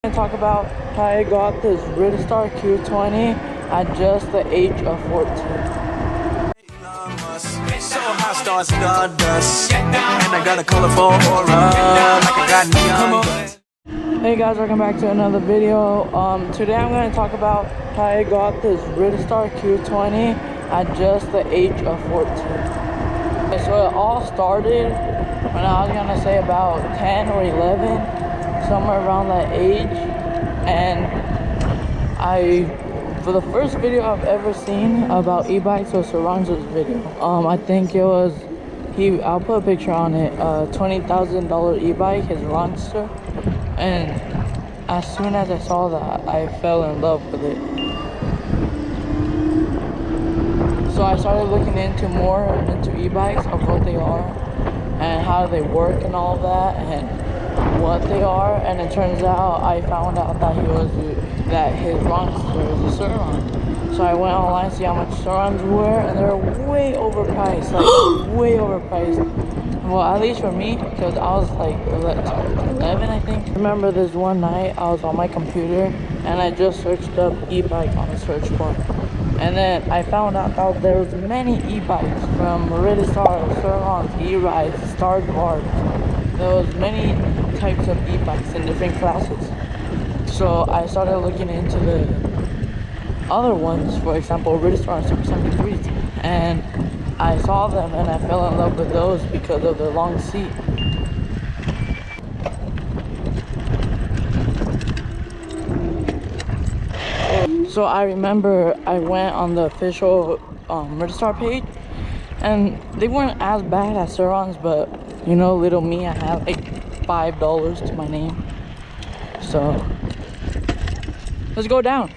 And talk about how I got this Ridstar Q20 at just the age of 14. So hot stars stardust, and I got a colorful aura, like I got neon. Hey guys, welcome back to another video. Today I'm going to talk about how I got this Ridstar Q20 at just the age of 14. So it all started when I was gonna say about 10 or 11. Somewhere around that age, and for the first video I've ever seen about e-bikes was Saranzo's video. I think it was I'll put a picture on it, $20,000 e-bike, his Roadster, and as soon as I saw that, I fell in love with it. So I started looking into e-bikes, of what they are and how they work and all that, and what they are. And it turns out I found out that his Roadster was a Suron. So I went online to see how much Surons were, and they're way overpriced, like way overpriced. Well, at least for me, because I was like 11, I think. I remember this one night I was on my computer and I just searched up e-bike on a search bar, and then I found out that there was many e-bikes, from Ridstar, Surons, e-rides, Star Bars. There was many types of e-bikes in different classes. So I started looking into the other ones, for example, Ridstar and Super 73s, and I saw them and I fell in love with those because of their long seat. So I remember I went on the official Ridstar page, and they weren't as bad as Surons, but you know, little me, I had like $5 to my name. So let's go down.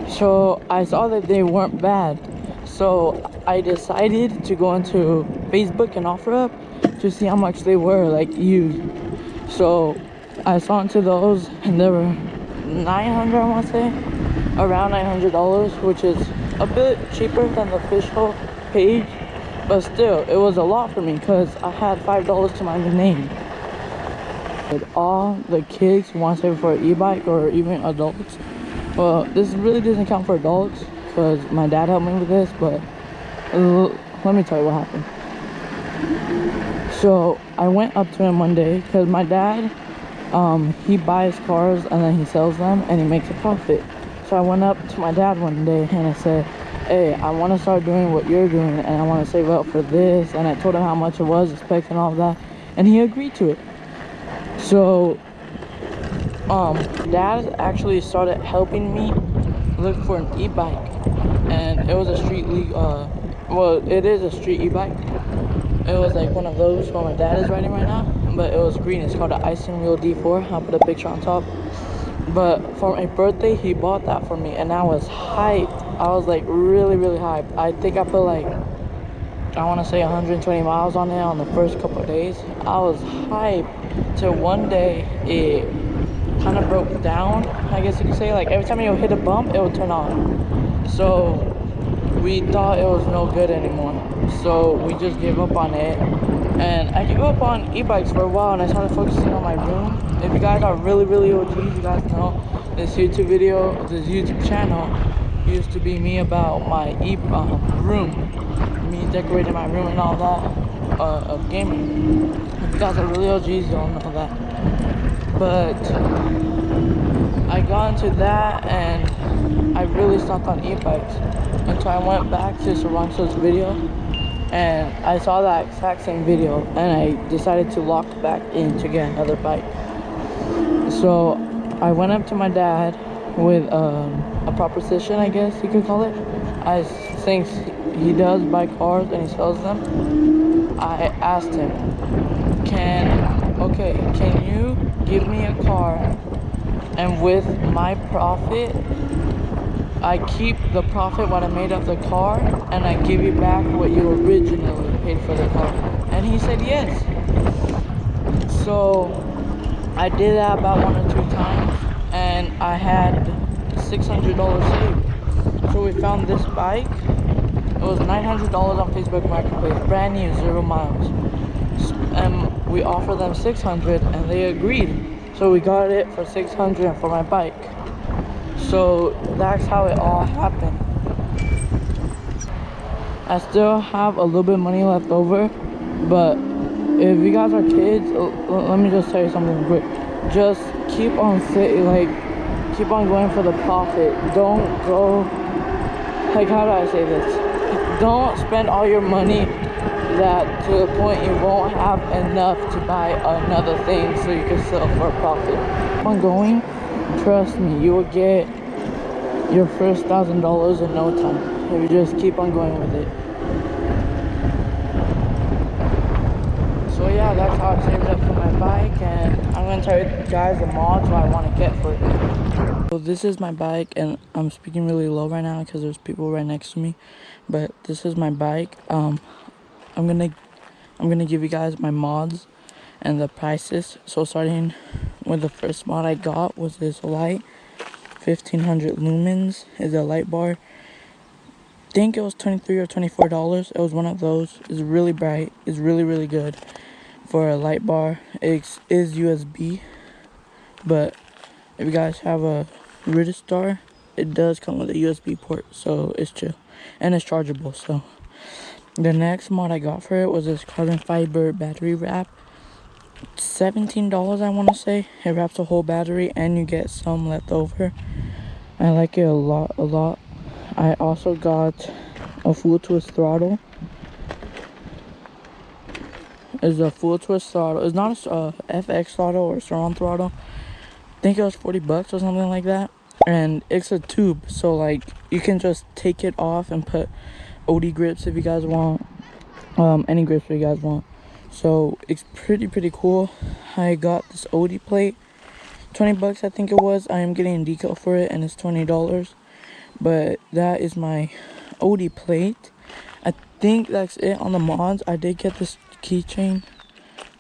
So I saw that they weren't bad, so I decided to go into Facebook and OfferUp to see how much they were, like, used. So I saw into those, and they were $900, I want to say, around $900, which is a bit cheaper than the official page, but still, it was a lot for me because I had $5 to my name. With all the kids who want to save for an e-bike, or even adults, well, this really doesn't count for adults because my dad helped me with this, but let me tell you what happened. So I went up to him one day because my dad, he buys cars and then he sells them and he makes a profit. So I went up to my dad one day and I said, hey, I want to start doing what you're doing and I want to save up for this. And I told him how much it was, the specs and all that, and he agreed to it. So dad actually started helping me look for an e-bike, and it was a street well, it is a street e-bike. It was like one of those what my dad is riding right now, but it was green. It's called the Icing Wheel D4. I'll put a picture on top. But for my birthday, he bought that for me, and I was hyped. I was like really hyped. I think I put like, I want to say 120 miles on it on the first couple of days. I was hyped till one day it kind of broke down, I guess you could say. Like every time you hit a bump, it would turn on. So we thought it was no good anymore, so we just gave up on it. And I gave up on e-bikes for a while, and I started focusing on my room. If you guys are really OGs, you guys know this YouTube channel used to be me about my room, me decorating my room and all that, of gaming. If you guys are really OGs, y'all know that. But I got into that and I really stopped on e-bikes until I went back to Saranzo's video and I saw that exact same video, and I decided to lock back in to get another bike. So I went up to my dad with a proposition, I guess you could call it. Since he does buy cars and he sells them, I asked him, can you give me a car, and with my profit, I keep the profit what I made of the car, and I give you back what you originally paid for the car? And he said yes. So I did that about 1 or 2 times, and I had $600 saved. So we found this bike. It was $900 on Facebook Marketplace, brand new, 0 miles. And we offered them 600 and they agreed. So we got it for 600 for my bike. So that's how it all happened. I still have a little bit of money left over, but if you guys are kids, let me just tell you something quick. Just keep on keep on going for the profit. Don't go, like, how do I say this? Don't spend all your money that to the point you won't have enough to buy another thing so you can sell for a profit. Keep on going. Trust me, you will get your first $1,000 in no time if you just keep on going with it. So yeah, that's how I saved up for my bike, and I'm gonna tell you guys the mods what I want to get for it. So this is my bike, and I'm speaking really low right now because there's people right next to me. But this is my bike. I'm gonna give you guys my mods and the prices. So starting with the first mod I got was this light, 1500 lumens is a light bar. I think it was $23 or $24. It was one of those. It's really bright. It's really good for a light bar. It is USB, but if you guys have a Ridistar, it does come with a USB port, so it's chill and it's chargeable. So the next mod I got for it was this carbon fiber battery wrap. $17, I want to say. It wraps a whole battery and you get some left over. I like it a lot. I also got a full twist throttle. It's a full twist throttle. It's not a FX throttle or surround throttle. I think it was $40 or something like that. And it's a tube, so like you can just take it off and put OD grips if you guys want. Any grips that you guys want. So it's pretty cool. I got this OD plate, $20 I think it was. I am getting a decal for it and it's $20. But that is my OD plate. I think that's it on the mods. I did get this keychain,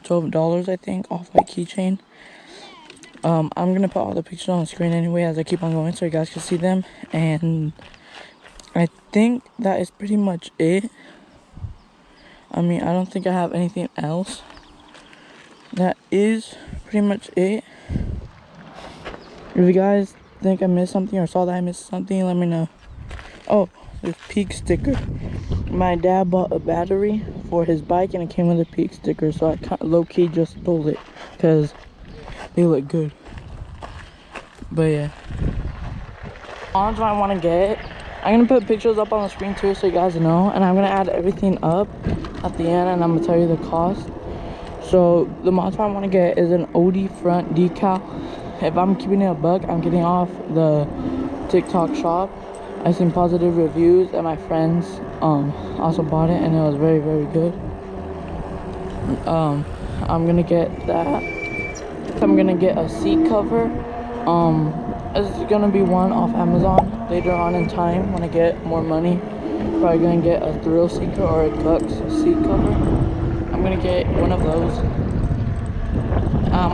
$12 I think off my keychain. I'm gonna put all the pictures on the screen anyway as I keep on going so you guys can see them. And I think that is pretty much it. I mean, I don't think I have anything else. That is pretty much it. If you guys think I missed something or saw that I missed something, let me know. Oh, this Peak sticker. My dad bought a battery for his bike and it came with a Peak sticker, so I low-key just stole it because they look good. But yeah, mods I want to get, I'm gonna put pictures up on the screen too so you guys know, and I'm gonna add everything up at the end and I'm gonna tell you the cost. So the mods I want to get is an OD front decal. If I'm keeping it a buck, I'm getting off the TikTok shop. I've seen positive reviews and my friends also bought it and it was very good. I'm gonna get that. I'm gonna get a seat cover. It's gonna be one off Amazon later on in time when I get more money. Probably gonna get a thrill seeker or a Gux seat cover. I'm gonna get one of those.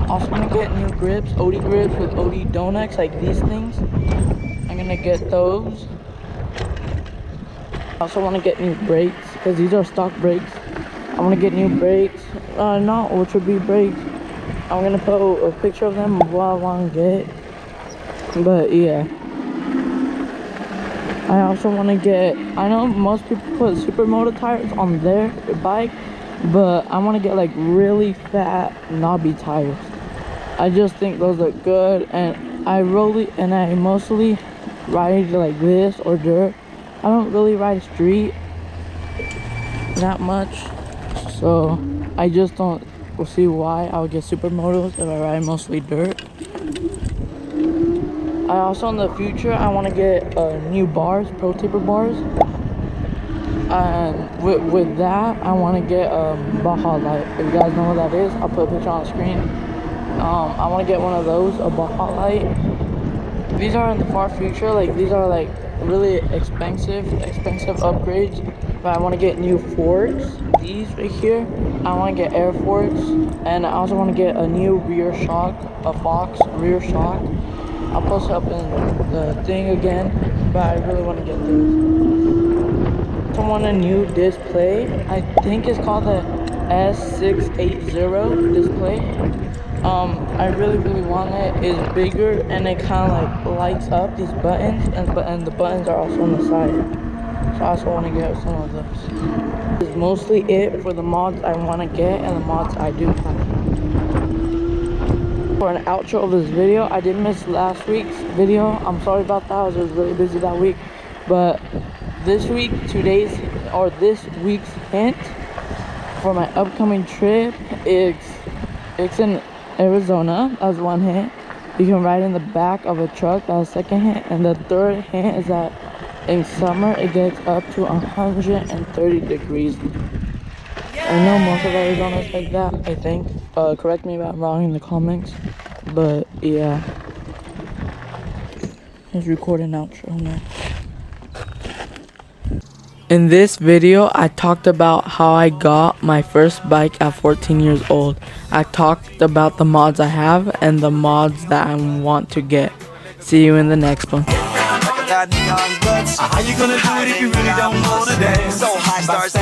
Also gonna get new grips, OD grips with OD donuts, like these things. I'm gonna get those. I also want to get new brakes because these are stock brakes. I want to get new brakes, not Ultra B brakes. I'm gonna put a picture of them of what I want to get. But yeah, I also want to get, I know most people put supermoto tires on their bike, but I want to get like really fat knobby tires. I just think those look good, and I mostly ride like this or dirt. I don't really ride street that much, so I just don't see why I would get supermotos if I ride mostly dirt. I also, in the future, I want to get new bars, pro taper bars. And with that, I want to get Baja Light. If you guys know what that is, I'll put a picture on the screen. I want to get one of those, a Baja Light. These are in the far future, like these are like really expensive upgrades. But I want to get new forks, these right here. I want to get air forks, and I also want to get a new rear shock, a Fox rear shock. I'll post it up in the thing again, but I really want to get this. I want a new display. I think it's called the S680 display. I really want it. It's bigger and it kind of like lights up these buttons, and the buttons are also on the side. So I also want to get some of those. This is mostly it for the mods I want to get and the mods I do have. For an outro of this video, I did miss last week's video. I'm sorry about that. I was just really busy that week. But this week, this week's hint for my upcoming trip is it's in Arizona. That's one hint. You can ride in the back of a truck. That's the second hint. And the third hint is that in summer it gets up to 130 degrees. I know most of Arizona is like that, I think. Correct me if I'm wrong in the comments. But yeah. Let's record an outro now. In this video, I talked about how I got my first bike at 14 years old. I talked about the mods I have and the mods that I want to get. See you in the next one. How you gonna do it if you really don't know the dance? So high stars